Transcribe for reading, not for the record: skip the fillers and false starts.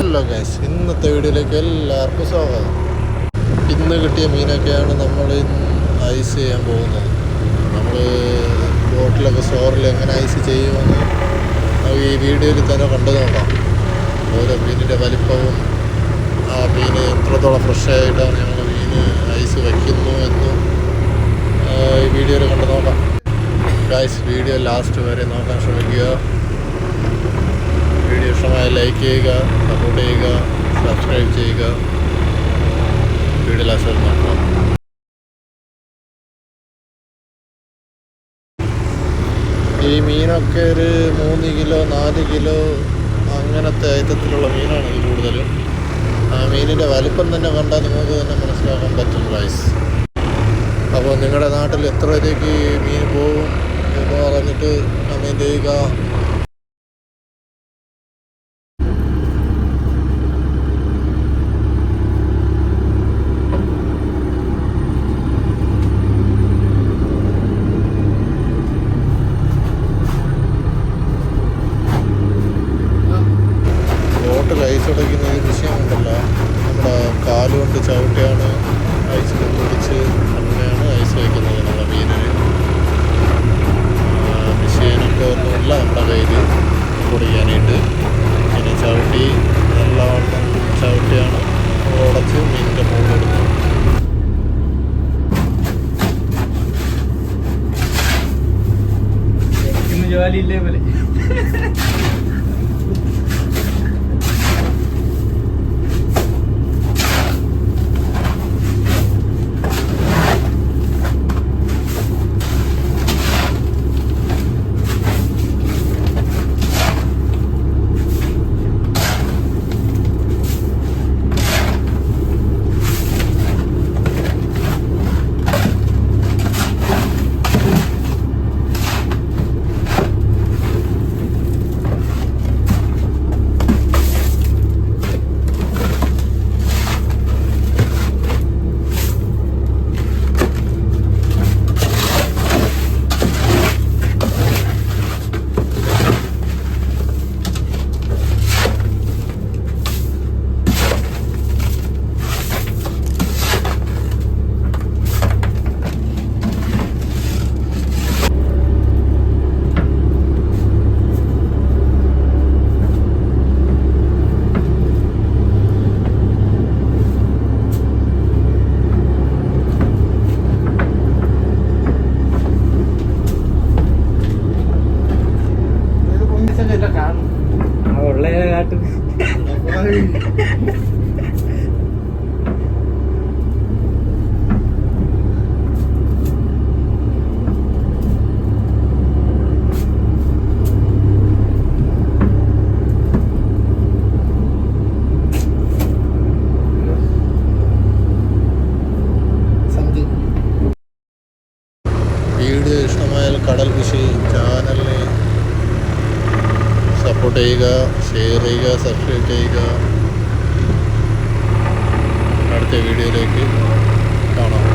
Hello guys, ഇന്നത്തെ വീഡിയോയിലേക്ക് എല്ലാവർക്കും സ്വാഗതം. ഇന്ന് കിട്ടിയ മീനൊക്കെയാണ് നമ്മൾ ഐസ് ചെയ്യാൻ പോകുന്നത്. നമ്മൾ ബോട്ടിലൊക്കെ സ്റ്റോറിൽ എങ്ങനെ ഐസ് ചെയ്യുമെന്ന് നമുക്ക് ഈ വീഡിയോയിൽ തന്നെ കണ്ടു നോക്കാം. ഓരോ മീനിൻ്റെ വലിപ്പവും ആ മീൻ എത്രത്തോളം ഫ്രഷായിട്ടാണ് ഞങ്ങൾ മീൻ ഐസ് വയ്ക്കുന്നു എന്നും ഈ വീഡിയോയിൽ കണ്ടു നോക്കാം. ഗൈസ്, വീഡിയോ ലാസ്റ്റ് വരെ നോക്കാൻ ശ്രമിക്കുക. വീഡിയോ ഇഷ്ടമായ ലൈക്ക് ചെയ്യുക, സപ്പോർട്ട് ചെയ്യുക, സബ്സ്ക്രൈബ് ചെയ്യുക. വീഡിയോ ലാസ്റ്റ് വരെ നോക്കാം. ഈ മീനൊക്കെ ഒരു 3 കിലോ 4 കിലോ അങ്ങനത്തെ ഐറ്റത്തിലുള്ള മീനാണ് ഇത് കൂടുതലും. ആ മീനിൻ്റെ വലിപ്പം തന്നെ കണ്ടാൽ നിങ്ങൾക്ക് തന്നെ മനസ്സിലാക്കാൻ പറ്റും ഗൈസ്. അപ്പോൾ നിങ്ങളുടെ നാട്ടിൽ എത്ര രൂപയ്ക്ക് മീൻ പോകും എന്ന് പറഞ്ഞിട്ട് കമൻറ്റ് ചെയ്യുക. ഐസ് ഉടയ്ക്കുന്ന ഈ വിഷയമുണ്ടല്ലോ, നമ്മുടെ കാലുകൊണ്ട് ചവിട്ടിയാണ് ഐസ് പിടിച്ച് അങ്ങനെയാണ് ഐസ് വയ്ക്കുന്നത്. നമ്മുടെ മീനിന് മെഷീനൊക്കെ ഒന്നുമില്ല നമ്മുടെ കയ്യിൽ പൊടിക്കാനായിട്ട്. ഇങ്ങനെ ചവിട്ടി നല്ലവണ്ണം ചവിട്ടിയാണ് ഉടച്ച് മീനിൻ്റെ മുകളിലിടുന്നത്. ജോലിയില്ലേ പോലെ വീഡിയോ ഇഷ്ടമായാൽ കടൽ കൃഷി ചാനലിനെ സപ്പോർട്ട് ചെയ്യുക, ഷെയർ ചെയ്യുക, സബ്സ്ക്രൈബ് ചെയ്യുക. അടുത്ത വീഡിയോയിലേക്ക് കാണാം.